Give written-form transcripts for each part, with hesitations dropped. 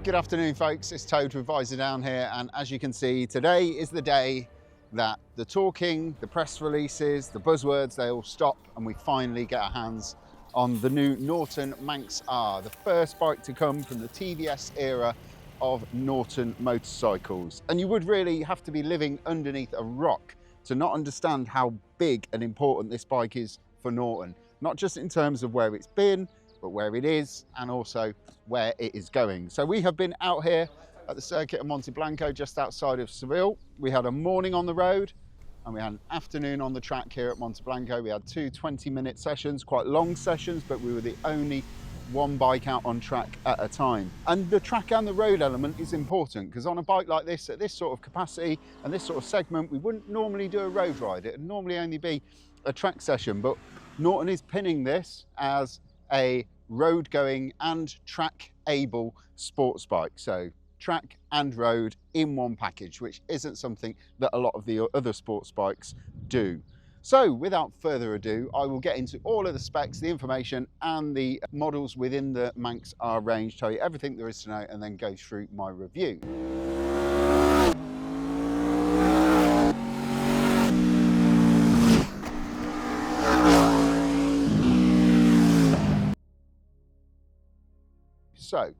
Good afternoon, folks. It's Toad with Visordown here, and as you can see, today is the day that the talking, the press releases, the buzzwords, they all stop and we finally get our hands on the new Norton Manx R, the first bike to come from the TVS era of Norton motorcycles. And you would really have to be living underneath a rock to not understand how big and important this bike is for Norton, not just in terms of where it's been, but where it is and also where it is going. So we have been out here at the circuit of Monteblanco, just outside of Seville. We had a morning on the road and we had an afternoon on the track here at Monteblanco. We had two 20-minute sessions, quite long sessions, but we were the only one bike out on track at a time. And the track and the road element is important because on a bike like this, at this sort of capacity and this sort of segment, we wouldn't normally do a road ride. It would normally only be a track session, but Norton is pinning this as a road going and track able sports bike. So track and road in one package, which isn't something that a lot of the other sports bikes do. So without further ado, I will get into all of the specs, the information and the models within the Manx R range, tell you everything there is to know and then go through my review. So,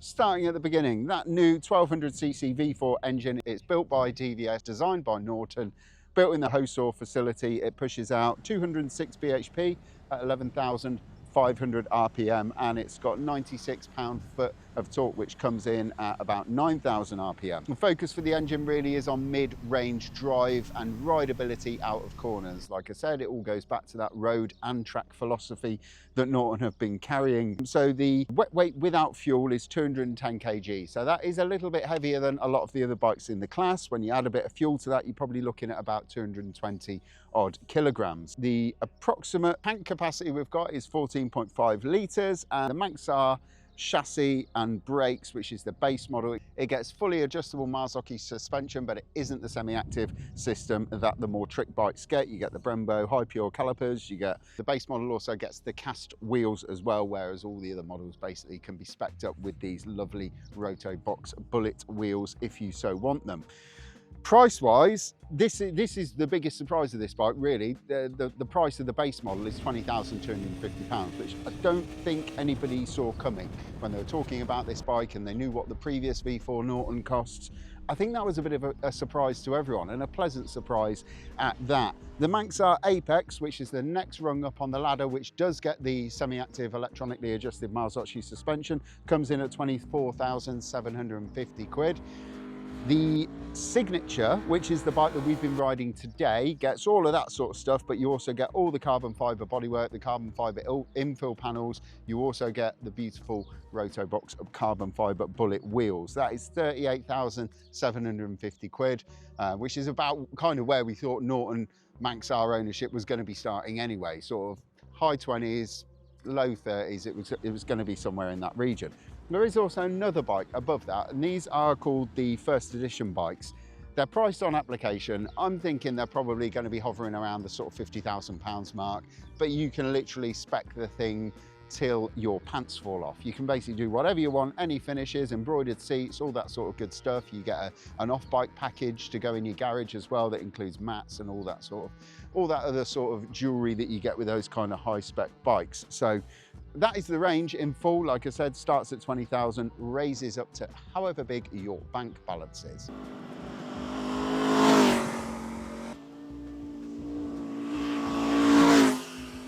starting at the beginning, that new 1200cc V4 engine, it's built by TVS, designed by Norton, built in the Hosor facility. It pushes out 206 bhp at 11,500 RPM, and it's got 96 pound-foot of torque, which comes in at about 9,000 RPM. The focus for the engine really is on mid-range drive and rideability out of corners. Like I said, it all goes back to that road and track philosophy that Norton have been carrying. So the wet weight without fuel is 210 kg. So that is a little bit heavier than a lot of the other bikes in the class. When you add a bit of fuel to that, you're probably looking at about 220 odd kilograms. The approximate tank capacity we've got is 14.5 litres, and the Manx R chassis and brakes, which is the base model, it gets fully adjustable Marzocchi suspension, but it isn't the semi-active system that the more trick bikes get. You get the Brembo high pure calipers, you get the base model also gets the cast wheels as well, whereas all the other models basically can be specced up with these lovely Rotobox bullet wheels if you so want them. Price-wise, this is the biggest surprise of this bike, really. The price of the base model is £20,250, which I don't think anybody saw coming when they were talking about this bike and they knew what the previous V4 Norton costs. I think that was a bit of a surprise to everyone, and a pleasant surprise at that. The Manx R Apex, which is the next rung up on the ladder, which does get the semi-active electronically adjusted Marzocchi suspension, comes in at 24,750 quid. The Signature, which is the bike that we've been riding today, gets all of that sort of stuff, but you also get all the carbon fibre bodywork, the carbon fibre infill panels. You also get the beautiful Rotobox of carbon fibre bullet wheels. That is 38,750 quid, which is about kind of where we thought Norton Manx R ownership was going to be starting anyway, sort of high 20s, low 30s. It was going to be somewhere in that region. There is also another bike above that, and these are called the first edition bikes. They're priced on application. I'm thinking they're probably going to be hovering around the sort of £50,000 mark, but you can literally spec the thing till your pants fall off. You can basically do whatever you want, any finishes, embroidered seats, all that sort of good stuff. You get an off-bike package to go in your garage as well that includes mats and all that other sort of jewelry that you get with those kind of high-spec bikes. So that is the range in full. Like I said, starts at 20,000, raises up to however big your bank balance is.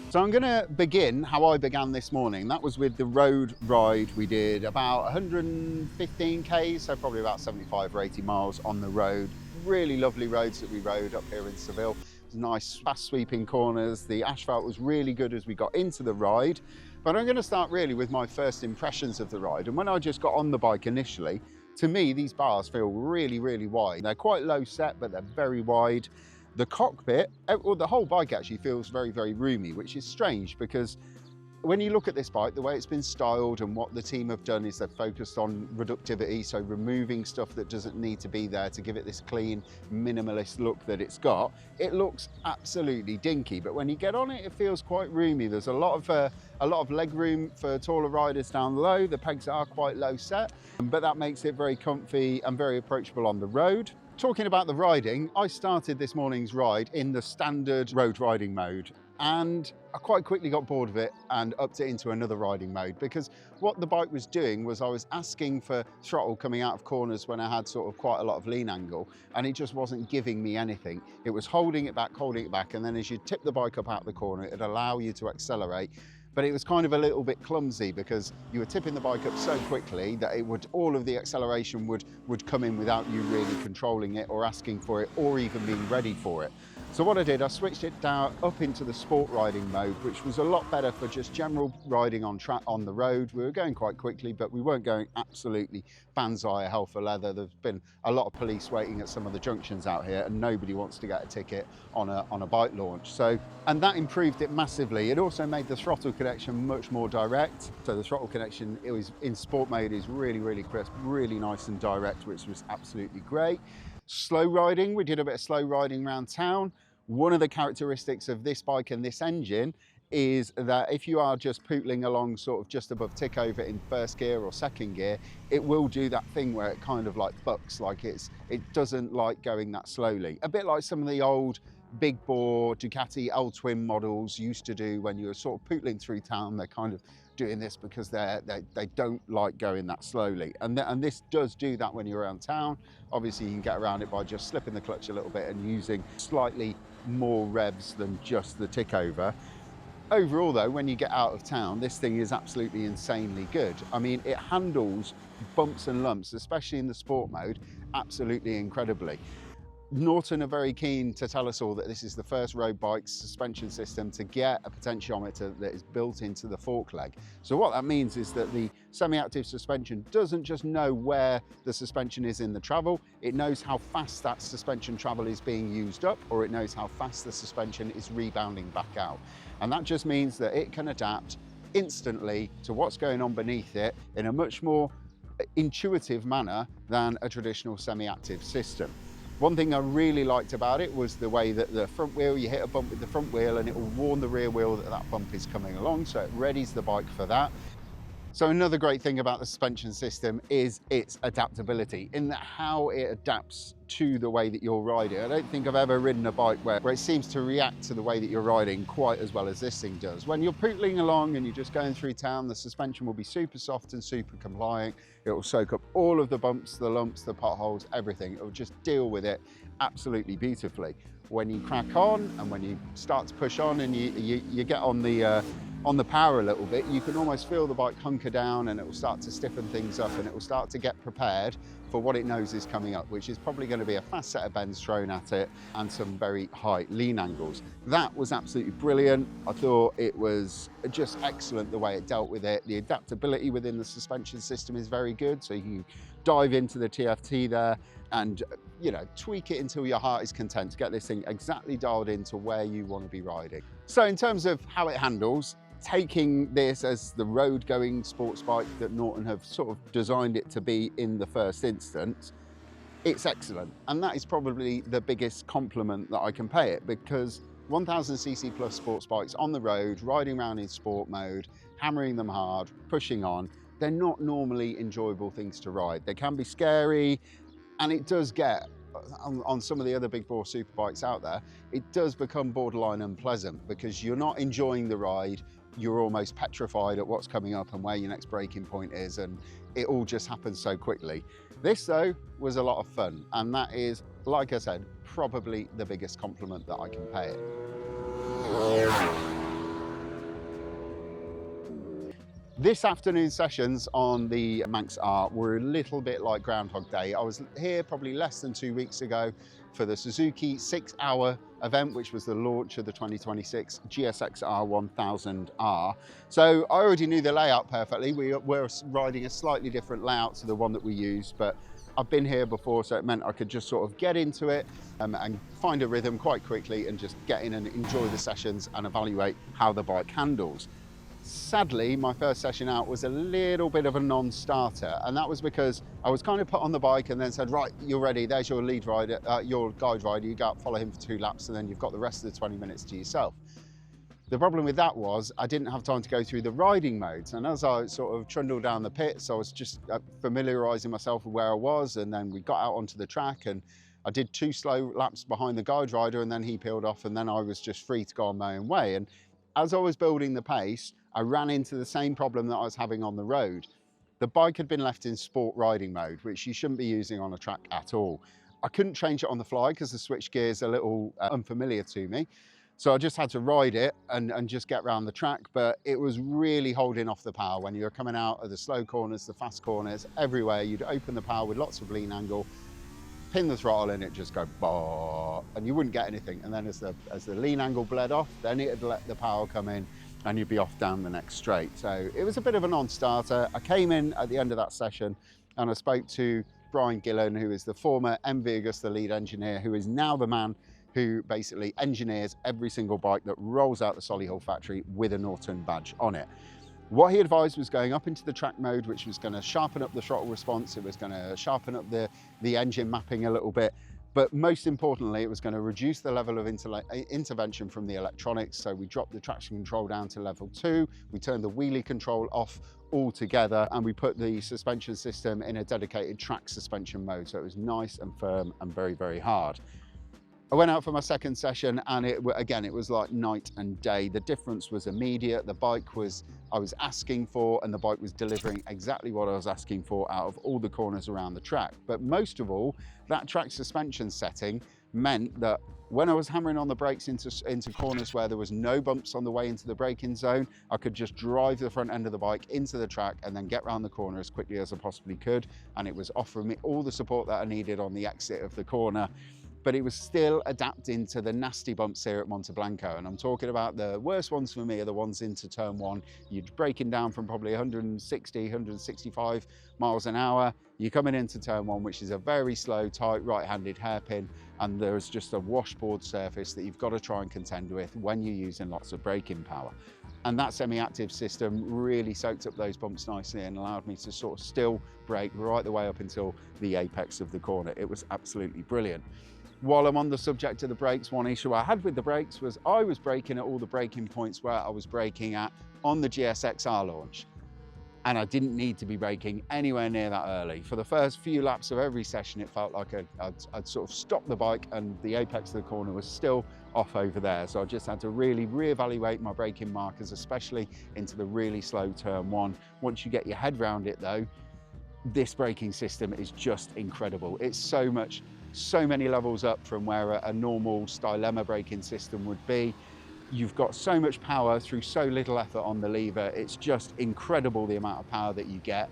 So I'm going to begin how I began this morning. That was with the road ride. We did about 115 Ks, so probably about 75 or 80 miles on the road. Really lovely roads that we rode up here in Seville. Nice fast sweeping corners. The asphalt was really good as we got into the ride. But I'm going to start really with my first impressions of the ride. And when I just got on the bike initially, to me, these bars feel really, really wide. They're quite low set, but they're very wide. The cockpit, or the whole bike actually feels very, very roomy, which is strange because When you look at this bike, the way it's been styled and what the team have done is they've focused on reductivity, so removing stuff that doesn't need to be there to give it this clean, minimalist look that it's got. It looks absolutely dinky, but when you get on it, it feels quite roomy. There's a lot of leg room for taller riders down low. The pegs are quite low set, but that makes it very comfy and very approachable on the road. Talking about the riding, I started this morning's ride in the standard road riding mode, and I quite quickly got bored of it and upped it into another riding mode, because what the bike was doing was I was asking for throttle coming out of corners when I had sort of quite a lot of lean angle, and it just wasn't giving me anything. It was holding it back, and then as you tip the bike up out the corner, it'd allow you to accelerate. But it was kind of a little bit clumsy because you were tipping the bike up so quickly that all of the acceleration would come in without you really controlling it or asking for it or even being ready for it. So what I did, I switched it down up into the sport riding mode, which was a lot better for just general riding on the road. We were going quite quickly, but we weren't going absolutely banzai hell for leather. There's been a lot of police waiting at some of the junctions out here, and nobody wants to get a ticket on a bike launch. And that improved it massively. It also made the throttle connection much more direct. So the throttle connection, it was in sport mode, is really, really crisp, really nice and direct, which was absolutely great. Slow riding, we did a bit of slow riding around town. One of the characteristics of this bike and this engine is that if you are just pootling along sort of just above tick over in first gear or second gear, it will do that thing where it kind of like bucks, like it doesn't like going that slowly. A bit like some of the old big bore Ducati L-twin models used to do when you were sort of pootling through town. They're kind of doing this because they don't like going that slowly, and this does do that when you're around town. Obviously you can get around it by just slipping the clutch a little bit and using slightly more revs than just the tick over. Overall though, when you get out of town, this thing is absolutely insanely good. I mean, it handles bumps and lumps, especially in the sport mode, absolutely incredibly. Norton are very keen to tell us all that this is the first road bike suspension system to get a potentiometer that is built into the fork leg. So what that means is that the semi-active suspension doesn't just know where the suspension is in the travel, it knows how fast that suspension travel is being used up, or it knows how fast the suspension is rebounding back out. And that just means that it can adapt instantly to what's going on beneath it in a much more intuitive manner than a traditional semi-active system. One thing I really liked about it was the way that the front wheel, you hit a bump with the front wheel and it will warn the rear wheel that that bump is coming along, so it readies the bike for that. So another great thing about the suspension system is its adaptability, in that how it adapts to the way that you're riding. I don't think I've ever ridden a bike where it seems to react to the way that you're riding quite as well as this thing does. When you're pootling along and you're just going through town, the suspension will be super soft and super compliant. It will soak up all of the bumps, the lumps, the potholes, everything. It will just deal with it absolutely beautifully. When you crack on and when you start to push on and you get on the power a little bit, you can almost feel the bike hunker down, and it will start to stiffen things up, and it will start to get prepared for what it knows is coming up, which is probably going to be a fast set of bends thrown at it and some very high lean angles. That was absolutely brilliant. I thought it was just excellent the way it dealt with it. The adaptability within the suspension system is very good, so you can dive into the TFT there and tweak it until your heart is content to get this thing exactly dialed into where you want to be riding. So in terms of how it handles, taking this as the road-going sports bike that Norton have sort of designed it to be in the first instance, it's excellent. And that is probably the biggest compliment that I can pay it, because 1000cc plus sports bikes on the road, riding around in sport mode, hammering them hard, pushing on, they're not normally enjoyable things to ride. They can be scary, and it does get, on some of the other big bore super bikes out there, it does become borderline unpleasant because you're not enjoying the ride, you're almost petrified at what's coming up and where your next braking point is, and it all just happens so quickly. This though was a lot of fun, and that is, like I said, probably the biggest compliment that I can pay it. This afternoon's sessions on the Manx R were a little bit like Groundhog Day. I was here probably less than 2 weeks ago for the Suzuki 6-hour event, which was the launch of the 2026 GSX-R 1000R. So I already knew the layout perfectly. We were riding a slightly different layout to the one that we used, but I've been here before, so it meant I could just sort of get into it and find a rhythm quite quickly and just get in and enjoy the sessions and evaluate how the bike handles. Sadly, my first session out was a little bit of a non-starter, and that was because I was kind of put on the bike and then said, right, you're ready, there's your lead rider, your guide rider, you go out, follow him for 2 laps, and then you've got the rest of the 20 minutes to yourself. The problem with that was I didn't have time to go through the riding modes, and as I sort of trundled down the pits, I was just familiarising myself with where I was, and then we got out onto the track and I did 2 slow laps behind the guide rider, and then he peeled off, and then I was just free to go on my own way. And as I was building the pace, I ran into the same problem that I was having on the road. The bike had been left in sport riding mode, which you shouldn't be using on a track at all. I couldn't change it on the fly because the switch gear is a little unfamiliar to me. So I just had to ride it and just get around the track, but it was really holding off the power when you were coming out of the slow corners, the fast corners, everywhere. You'd open the power with lots of lean angle, pin the throttle and it just go bah, and you wouldn't get anything. And then as the lean angle bled off, then it'd let the power come in and you'd be off down the next straight. So it was a bit of a non-starter. I came in at the end of that session and I spoke to Brian Gillen, who is the former MV Augusta lead engineer, who is now the man who basically engineers every single bike that rolls out the Solihull factory with a Norton badge on it. What he advised was going up into the track mode, which was going to sharpen up the throttle response, it was going to sharpen up the engine mapping a little bit, but most importantly, it was going to reduce the level of intervention from the electronics. So we dropped the traction control down to level 2, we turned the wheelie control off altogether, and we put the suspension system in a dedicated track suspension mode. So it was nice and firm and very, very hard. I went out for my second session and it was like night and day. The difference was immediate. The bike I was asking for, and the bike was delivering exactly what I was asking for out of all the corners around the track. But most of all, that track suspension setting meant that when I was hammering on the brakes into corners where there was no bumps on the way into the braking zone, I could just drive the front end of the bike into the track and then get around the corner as quickly as I possibly could. And it was offering me all the support that I needed on the exit of the corner. But it was still adapting to the nasty bumps here at Monteblanco. And I'm talking about the worst ones for me are the ones into turn 1. You're braking down from probably 160, 165 miles an hour. You're coming into turn 1, which is a very slow, tight, right-handed hairpin. And there's just a washboard surface that you've got to try and contend with when you're using lots of braking power. And that semi-active system really soaked up those bumps nicely and allowed me to sort of still brake right the way up until the apex of the corner. It was absolutely brilliant. While I'm on the subject of the brakes, one issue I had with the brakes was I was braking at all the braking points where I was braking at on the GSX-R launch. And I didn't need to be braking anywhere near that early. For the first few laps of every session, it felt like I'd sort of stopped the bike and the apex of the corner was still off over there. So I just had to really reevaluate my braking markers, especially into the really slow turn 1. Once you get your head around it though, this braking system is just incredible. It's so many levels up from where a normal Stylema braking system would be. You've got so much power through so little effort on the lever. It's just incredible the amount of power that you get.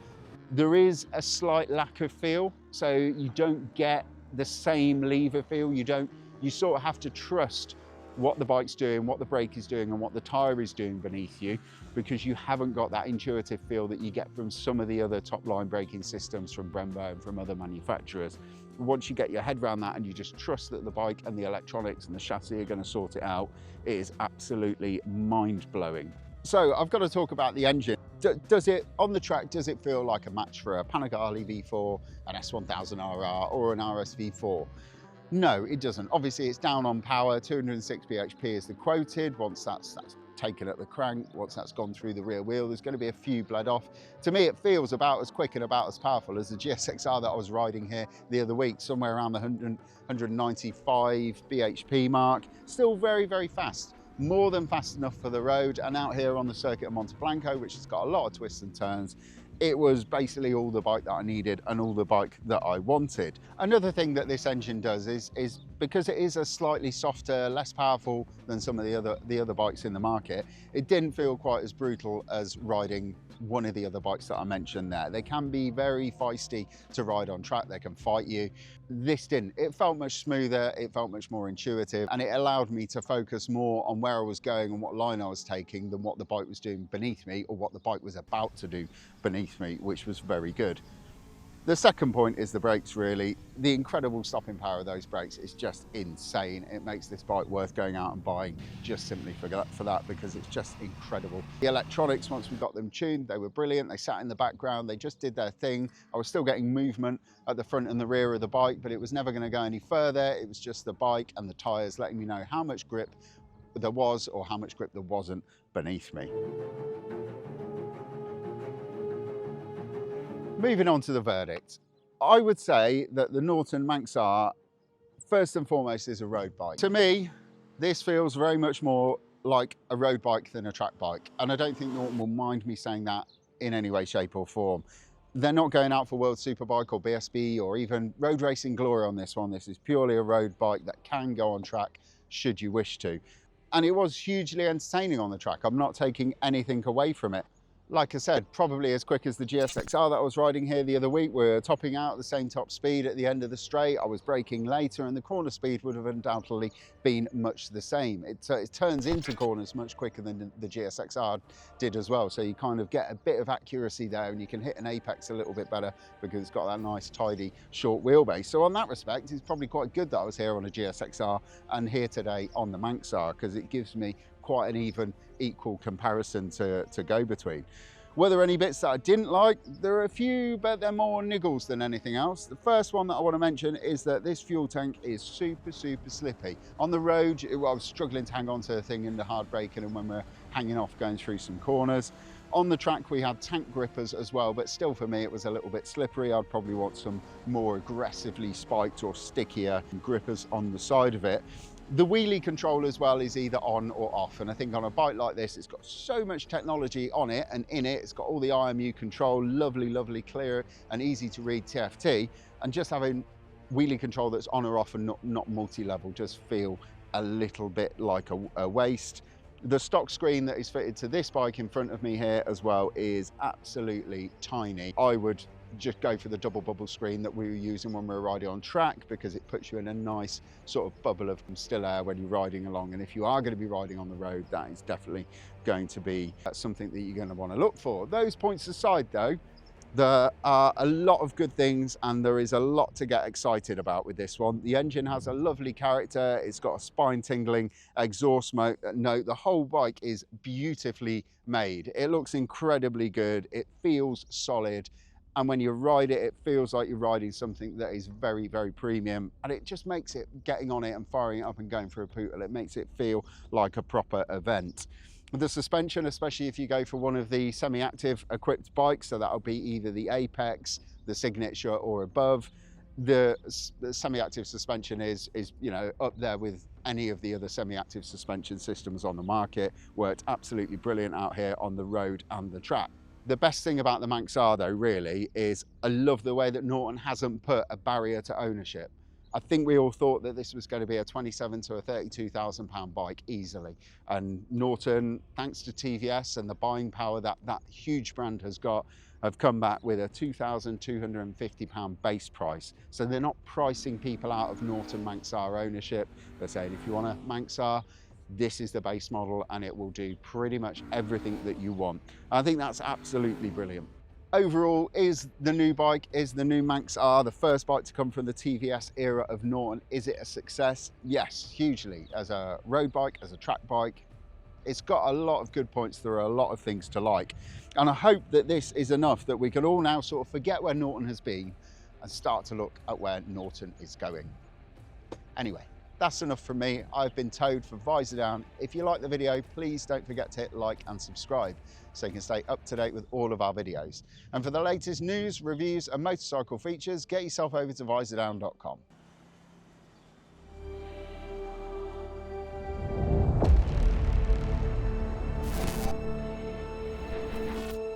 There is a slight lack of feel, so you don't get the same lever feel. You sort of have to trust what the bike's doing, what the brake is doing, and what the tyre is doing beneath you, because you haven't got that intuitive feel that you get from some of the other top-line braking systems from Brembo and from other manufacturers. Once you get your head around that and you just trust that the bike and the electronics and the chassis are going to sort it out, it is absolutely mind-blowing. So I've got to talk about the engine. Does it, on the track, does it feel like a match for a Panigale V4, an S1000RR or an RS V4? No, it doesn't. Obviously, it's down on power. 206 bhp is the quoted. Once that's taken at the crank, once that's gone through the rear wheel, there's going to be a few bled off. To me, it feels about as quick and about as powerful as the GSX-R that I was riding here the other week, somewhere around the 195 bhp mark. Still very, very fast. More than fast enough for the road. And out here on the circuit of Monteblanco, which has got a lot of twists and turns, it was basically all the bike that I needed and all the bike that I wanted. Another thing that this engine does is because it is a slightly softer, less powerful than some of the other bikes in the market, it didn't feel quite as brutal as riding one of the other bikes that I mentioned there. They can be very feisty to ride on track, they can fight you. This didn't. It felt much smoother, it felt much more intuitive, and it allowed me to focus more on where I was going and what line I was taking than what the bike was doing beneath me or what the bike was about to do beneath me, which was very good. The second point is the brakes, really. The incredible stopping power of those brakes is just insane. It makes this bike worth going out and buying just simply for that, because it's just incredible. The electronics, once we got them tuned, they were brilliant. They sat in the background, they just did their thing. I was still getting movement at the front and the rear of the bike, but it was never going to go any further. It was just the bike and the tyres letting me know how much grip there was or how much grip there wasn't beneath me. Moving on to the verdict, I would say that the Norton Manx R, first and foremost, is a road bike. To me, this feels very much more like a road bike than a track bike. And I don't think Norton will mind me saying that in any way, shape or form. They're not going out for World Superbike or BSB or even road racing glory on this one. This is purely a road bike that can go on track should you wish to. And it was hugely entertaining on the track. I'm not taking anything away from it. Like I said, probably as quick as the GSX-R that I was riding here the other week. We're topping out at the same top speed at the end of the straight. I was braking later and the corner speed would have undoubtedly been much the same. It turns into corners much quicker than the GSX-R did as well. So you kind of get a bit of accuracy there and you can hit an apex a little bit better because it's got that nice, tidy, short wheelbase. So on that respect, it's probably quite good that I was here on a GSX-R and here today on the Manx R, because it gives me quite an even, equal comparison to go between. Were there any bits that I didn't like? There are a few, but they're more niggles than anything else. The first one that I want to mention is that this fuel tank is super slippy. On the road, I was struggling to hang on to the thing in the hard braking and when we're hanging off going through some corners. On the track, we had tank grippers as well, but still for me, it was a little bit slippery. I'd probably want some more aggressively spiked or stickier grippers on the side of it. The wheelie control as well is either on or off, and I think on a bike like this, it's got so much technology on it and in it. It's got all the IMU control, lovely, clear and easy to read TFT, and just having wheelie control that's on or off and not multi-level does feel a little bit like a waste. The stock screen that is fitted to this bike in front of me here as well is absolutely tiny. I would just go for the double bubble screen that we were using when we were riding on track, because it puts you in a nice sort of bubble of still air when you're riding along. And if you are going to be riding on the road, that is definitely going to be something that you're going to want to look for. Those points aside though, there are a lot of good things and there is a lot to get excited about with this one. The engine has a lovely character. It's got a spine tingling exhaust note. The whole bike is beautifully made. It looks incredibly good. It feels solid. And when you ride it, it feels like you're riding something that is very premium. And it just makes it, getting on it and firing it up and going for a poodle, it makes it feel like a proper event. The suspension, especially if you go for one of the semi-active equipped bikes, so that'll be either the Apex, the Signature or above, the semi-active suspension is up there with any of the other semi-active suspension systems on the market. Worked absolutely brilliant out here on the road and the track. The best thing about the Manx R though, really, is I love the way that Norton hasn't put a barrier to ownership. I think we all thought that this was going to be a 27 to a 32,000 pound bike easily. And Norton, thanks to TVS and the buying power that huge brand has got, have come back with a £2,250 base price. So they're not pricing people out of Norton Manx R ownership. They're saying if you want a Manx R, this is the base model and it will do pretty much everything that you want. I think that's absolutely brilliant. Overall, is the new Manx R the first bike to come from the TVS era of Norton? Is it a success? Yes, hugely. As a road bike, as a track bike, it's got a lot of good points. There are a lot of things to like. And I hope that this is enough that we can all now sort of forget where Norton has been and start to look at where Norton is going. Anyway, that's enough from me. I've been Toad for Visordown. If you like the video, please don't forget to hit like and subscribe so you can stay up to date with all of our videos. And for the latest news, reviews and motorcycle features, get yourself over to visordown.com.